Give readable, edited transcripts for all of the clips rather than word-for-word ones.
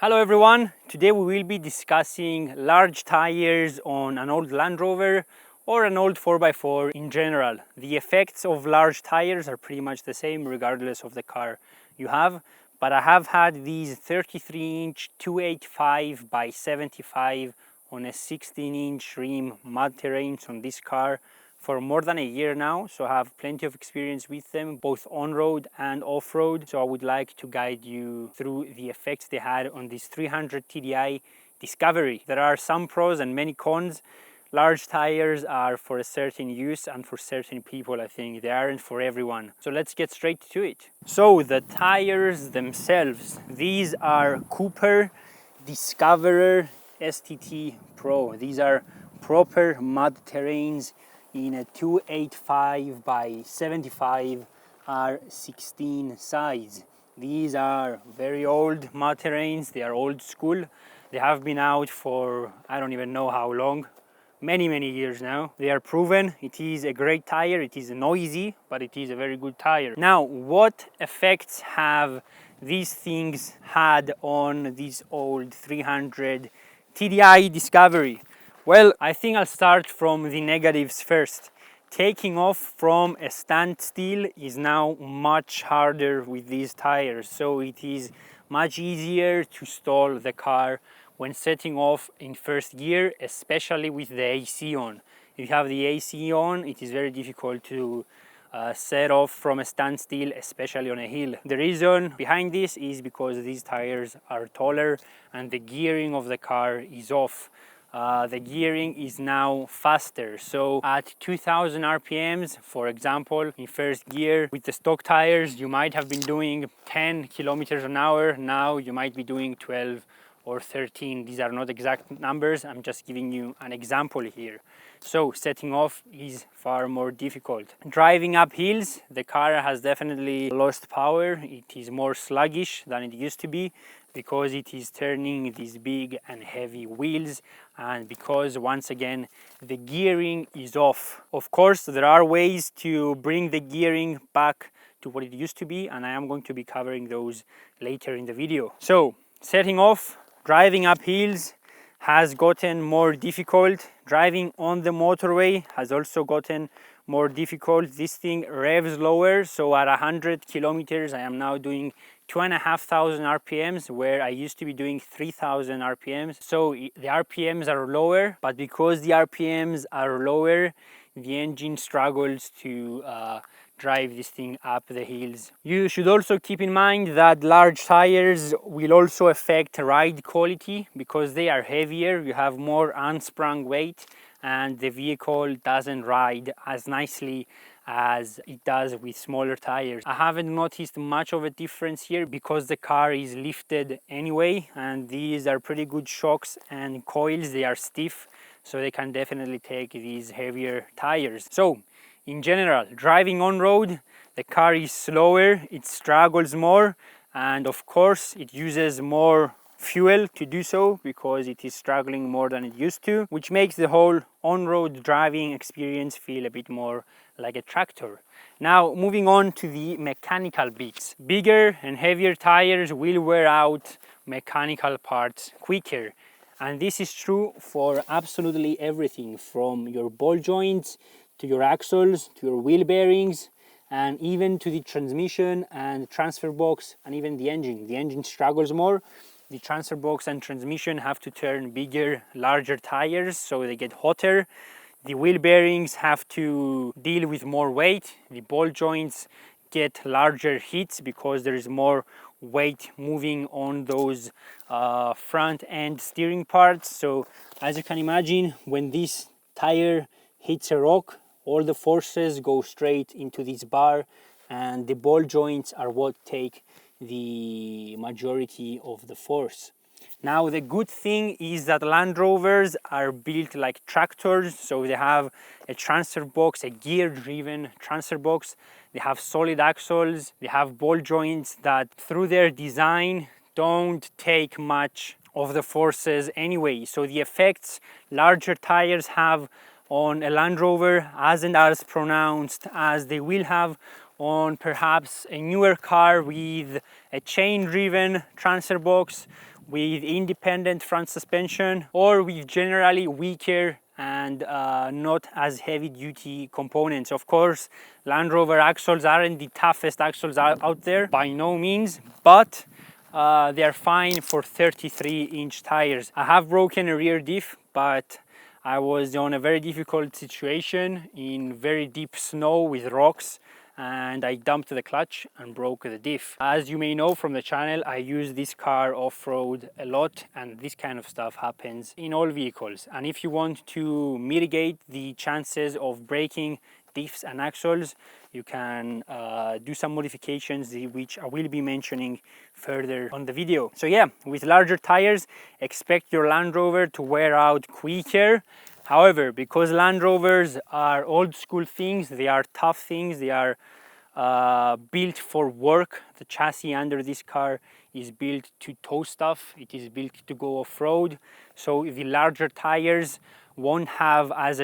Hello everyone, today we will be discussing large tires on an old Land Rover or an old 4x4 in general. The effects of large tires are pretty much the same regardless of the car you have, but I have had these 33-inch 285 by 75 on a 16-inch rim mud terrains on this car for more than a year now, so I have plenty of experience with them, both on-road and off-road. So I would like to guide you through the effects they had on this 300 TDI Discovery. There are some pros and many cons. Large tires are for a certain use and for certain people. I think they aren't for everyone. So let's get straight to it. So the tires themselves, these are Cooper Discoverer STT Pro. These are proper mud terrains in a 285 by 75 R16 size. These are very old mud terrains. They are old school. They have been out for I don't even know how long, many years now. They are proven. It is a great tire. It is noisy, but it is a very good tire. Now, what effects have these things had on this old 300 TDI Discovery? Well, I think I'll start from the negatives first. Taking off from a standstill is now much harder with these tires, so it is much easier to stall the car when setting off in first gear, especially with the AC on. If you have the AC on, it is very difficult to set off from a standstill, especially on a hill. The reason behind this is because these tires are taller and the gearing of the car is off. The gearing is now faster, so at 2000 RPMs, for example, in first gear with the stock tires you might have been doing 10 kilometers an hour. Now you might be doing 12 or 13. These are not exact numbers, I'm just giving you an example here. So setting off is far more difficult. Driving up hills, the car has definitely lost power. It is more sluggish than it used to be because it is turning these big and heavy wheels, and because once again the gearing is off. Of course, there are ways to bring the gearing back to what it used to be, and I am going to be covering those later in the video. So setting off, driving up hills has gotten more difficult. Driving on the motorway has also gotten more difficult. This thing revs lower, so at 100 kilometers I am now doing 2,500 RPMs, where I used to be doing 3,000 RPMs. So the RPMs are lower, but because the RPMs are lower, the engine struggles to drive this thing up the hills. You should also keep in mind that large tires will also affect ride quality because they are heavier. You have more unsprung weight and the vehicle doesn't ride as nicely as it does with smaller tires. I haven't noticed much of a difference here because the car is lifted anyway, and these are pretty good shocks and coils. They are stiff, so they can definitely take these heavier tires. So in general, driving on road, the car is slower, it struggles more, and of course it uses more fuel to do so because it is struggling more than it used to, which makes the whole on-road driving experience feel a bit more like a tractor. Now, moving on to the mechanical bits. Bigger and heavier tires will wear out mechanical parts quicker, and this is true for absolutely everything, from your ball joints to your axles to your wheel bearings, and even to the transmission and transfer box, and even the engine. The engine struggles more. The transfer box and transmission have to turn bigger, larger tires, so they get hotter. The wheel bearings have to deal with more weight. The ball joints get larger hits because there is more weight moving on those front end steering parts. So as you can imagine, when this tire hits a rock, all the forces go straight into this bar, and the ball joints are what take the majority of the force. Now, the good thing is that Land Rovers are built like tractors, so they have a transfer box, a gear-driven transfer box. They have solid axles, they have ball joints that through their design don't take much of the forces anyway. So the effects larger tires have on a Land Rover isn't as pronounced as they will have on perhaps a newer car with a chain-driven transfer box, with independent front suspension or with generally weaker and not as heavy duty components. Of course, Land Rover axles aren't the toughest axles out there, by no means, but they are fine for 33-inch tires. I have broken a rear diff, but I was on a very difficult situation in very deep snow with rocks, and I dumped the clutch and broke the diff. As you may know from the channel, I use this car off-road a lot, and this kind of stuff happens in all vehicles. And if you want to mitigate the chances of breaking diffs and axles, you can do some modifications, which I will be mentioning further on the video. So yeah, with larger tires, expect your Land Rover to wear out quicker. However, because Land Rovers are old school things, they are tough things, they are built for work. The chassis under this car is built to tow stuff, it is built to go off-road, so the larger tires won't have as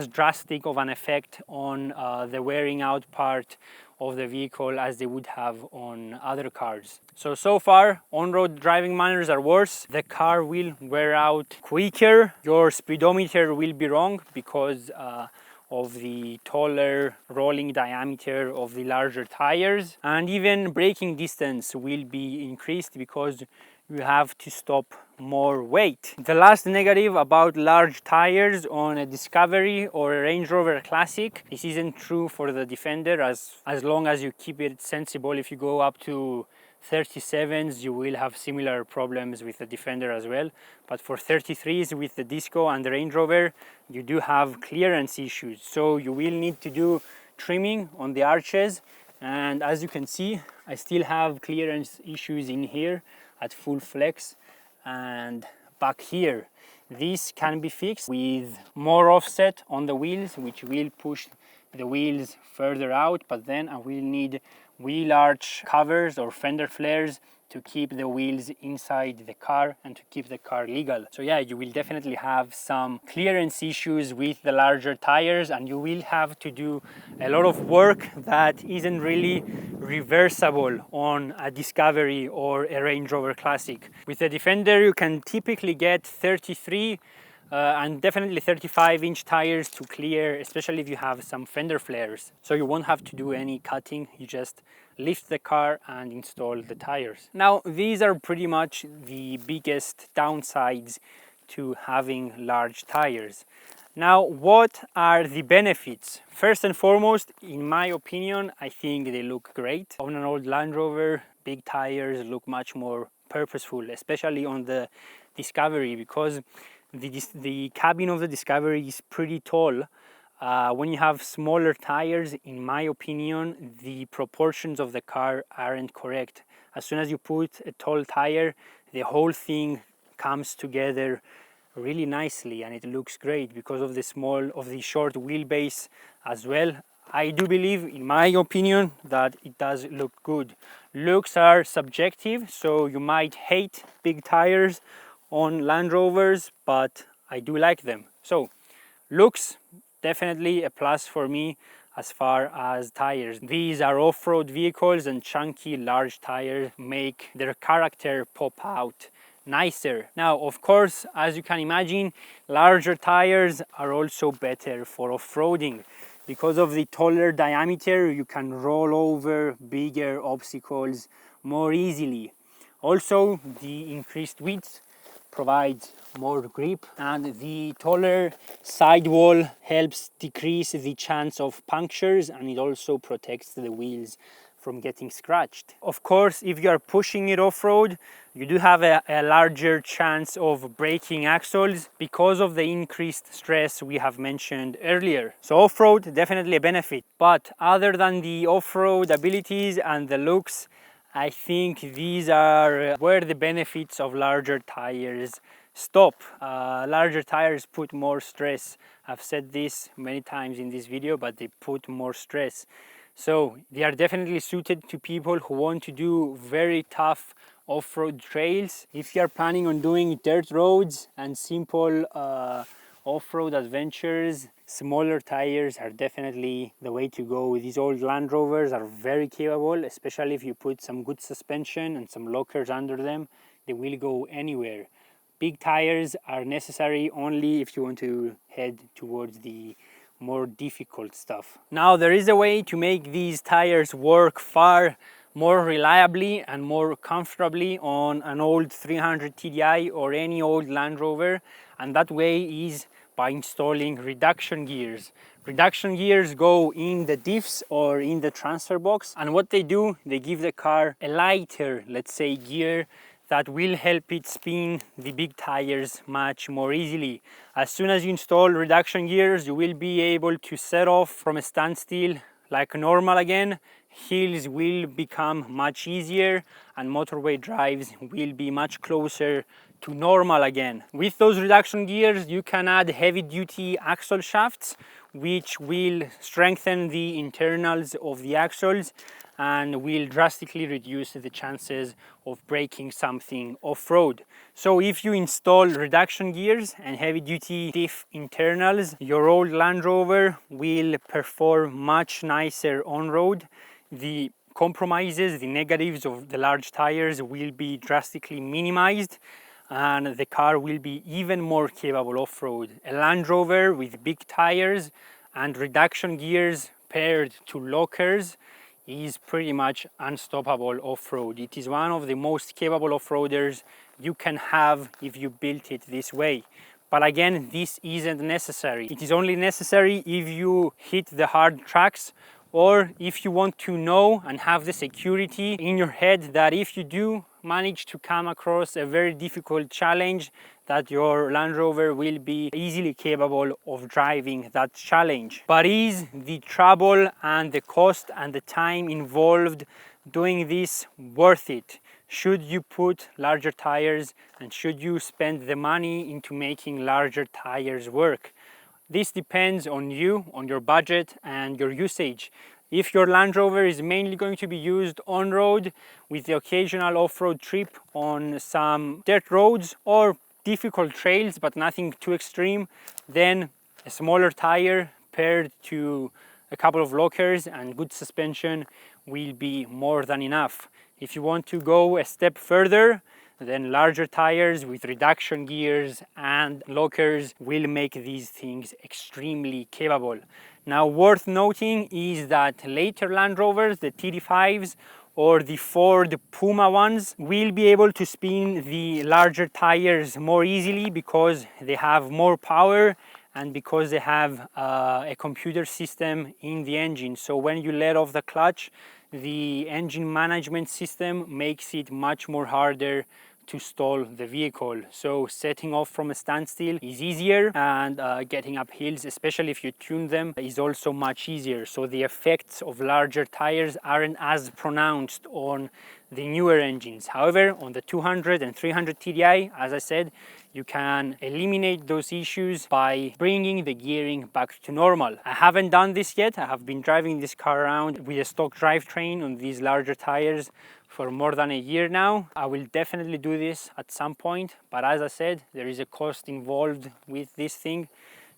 drastic of an effect on the wearing out part of the vehicle as they would have on other cars. So far, on-road driving manners are worse. The car will wear out quicker. Your speedometer will be wrong because of the taller rolling diameter of the larger tires, and even braking distance will be increased because you have to stop more weight. The last negative about large tires on a Discovery or a Range Rover Classic, this isn't true for the Defender as long as you keep it sensible. If you go up to 37s, you will have similar problems with the Defender as well, but for 33s with the Disco and the Range Rover, you do have clearance issues, so you will need to do trimming on the arches. And as you can see, I still have clearance issues in here at full flex and back here. This can be fixed with more offset on the wheels, which will push the wheels further out, but then I will need wheel arch covers or fender flares to keep the wheels inside the car and to keep the car legal. So yeah, you will definitely have some clearance issues with the larger tires, and you will have to do a lot of work that isn't really reversible on a Discovery or a Range Rover Classic. With the Defender, you can typically get 33 and definitely 35-inch tires to clear, especially if you have some fender flares. So you won't have to do any cutting, you just lift the car and install the tires. Now, these are pretty much the biggest downsides to having large tires. Now, what are the benefits? First and foremost, in my opinion, I think they look great. On an old Land Rover, big tires look much more purposeful, especially on the Discovery, because the cabin of the Discovery is pretty tall. When you have smaller tires, in my opinion, the proportions of the car aren't correct. As soon as you put a tall tire, the whole thing comes together really nicely and it looks great because of the short wheelbase as well. I do believe, in my opinion, that it does look good. Looks are subjective, so you might hate big tires on Land Rovers, but I do like them. So looks, definitely a plus for me as far as tires. These are off-road vehicles, and chunky large tires make their character pop out nicer. Now, of course, as you can imagine, larger tires are also better for off-roading. Because of the taller diameter, you can roll over bigger obstacles more easily. Also, the increased width provides more grip, and the taller sidewall helps decrease the chance of punctures, and it also protects the wheels from getting scratched. Of course, if you are pushing it off-road, you do have a larger chance of breaking axles because of the increased stress we have mentioned earlier. So off-road, definitely a benefit. But other than the off-road abilities and the looks, I think these are where the benefits of larger tires stop. Larger tires put more stress. I've said this many times in this video, but they put more stress. So they are definitely suited to people who want to do very tough off-road trails. If you are planning on doing dirt roads and simple off-road adventures, smaller tires are definitely the way to go. These old Land Rovers are very capable, especially if you put some good suspension and some lockers under them. they will go anywhere. Big tires are necessary only if you want to head towards the more difficult stuff. Now there is a way to make these tires work far more reliably and more comfortably on an old 300 TDI or any old Land Rover, and that way is by installing reduction gears. Reduction gears go in the diffs or in the transfer box, and what they do, they give the car a lighter, let's say, gear that will help it spin the big tires much more easily. As soon as you install reduction gears, you will be able to set off from a standstill like normal again. Hills will become much easier and motorway drives will be much closer to normal again. With those reduction gears, you can add heavy duty axle shafts, which will strengthen the internals of the axles and will drastically reduce the chances of breaking something off-road. So if you install reduction gears and heavy-duty diff internals, your old Land Rover will perform much nicer on-road. The compromises, the negatives of the large tires will be drastically minimized, and the car will be even more capable off-road. A Land Rover with big tires and reduction gears paired to lockers is pretty much unstoppable off-road. It is one of the most capable off-roaders you can have if you built it this way. But again, this isn't necessary. It is only necessary if you hit the hard tracks, or if you want to know and have the security in your head that if you do manage to come across a very difficult challenge, that your Land Rover will be easily capable of driving that challenge. But is the trouble and the cost and the time involved doing this worth it? Should you put larger tires and should you spend the money into making larger tires work? This depends on you, on your budget and your usage. If your Land Rover is mainly going to be used on-road with the occasional off-road trip on some dirt roads or difficult trails but nothing too extreme, then a smaller tire paired to a couple of lockers and good suspension will be more than enough. If you want to go a step further, then larger tires with reduction gears and lockers will make these things extremely capable. Now, worth noting is that later Land Rovers, the TD5s or the Ford Puma ones, will be able to spin the larger tires more easily because they have more power and because they have a computer system in the engine. So when you let off the clutch, the engine management system makes it much more harder to stall the vehicle. So setting off from a standstill is easier, and getting up hills, especially if you tune them, is also much easier. So the effects of larger tires aren't as pronounced on the newer engines. However, on the 200 and 300 TDI, as I said, you can eliminate those issues by bringing the gearing back to normal. I haven't done this yet. I have been driving this car around with a stock drivetrain on these larger tires for more than a year now. I will definitely do this at some point, but as I said, there is a cost involved with this thing.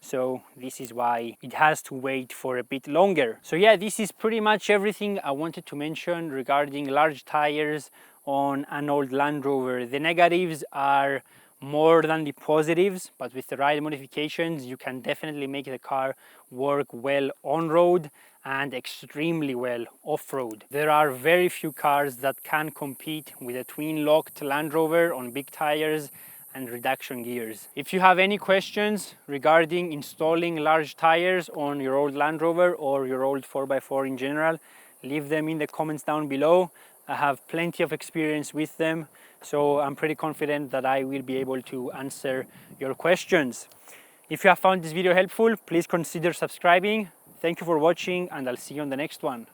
So this is why it has to wait for a bit longer. So yeah, this is pretty much everything I wanted to mention regarding large tires on an old Land Rover. The negatives are more than the positives, but with the right modifications, you can definitely make the car work well on-road and extremely well off-road. There are very few cars that can compete with a twin-locked Land Rover on big tires and reduction gears. If you have any questions regarding installing large tires on your old Land Rover or your old 4x4 in general, leave them in the comments down below. I have plenty of experience with them, so I'm pretty confident that I will be able to answer your questions. If you have found this video helpful, please consider subscribing. Thank you for watching, and I'll see you on the next one.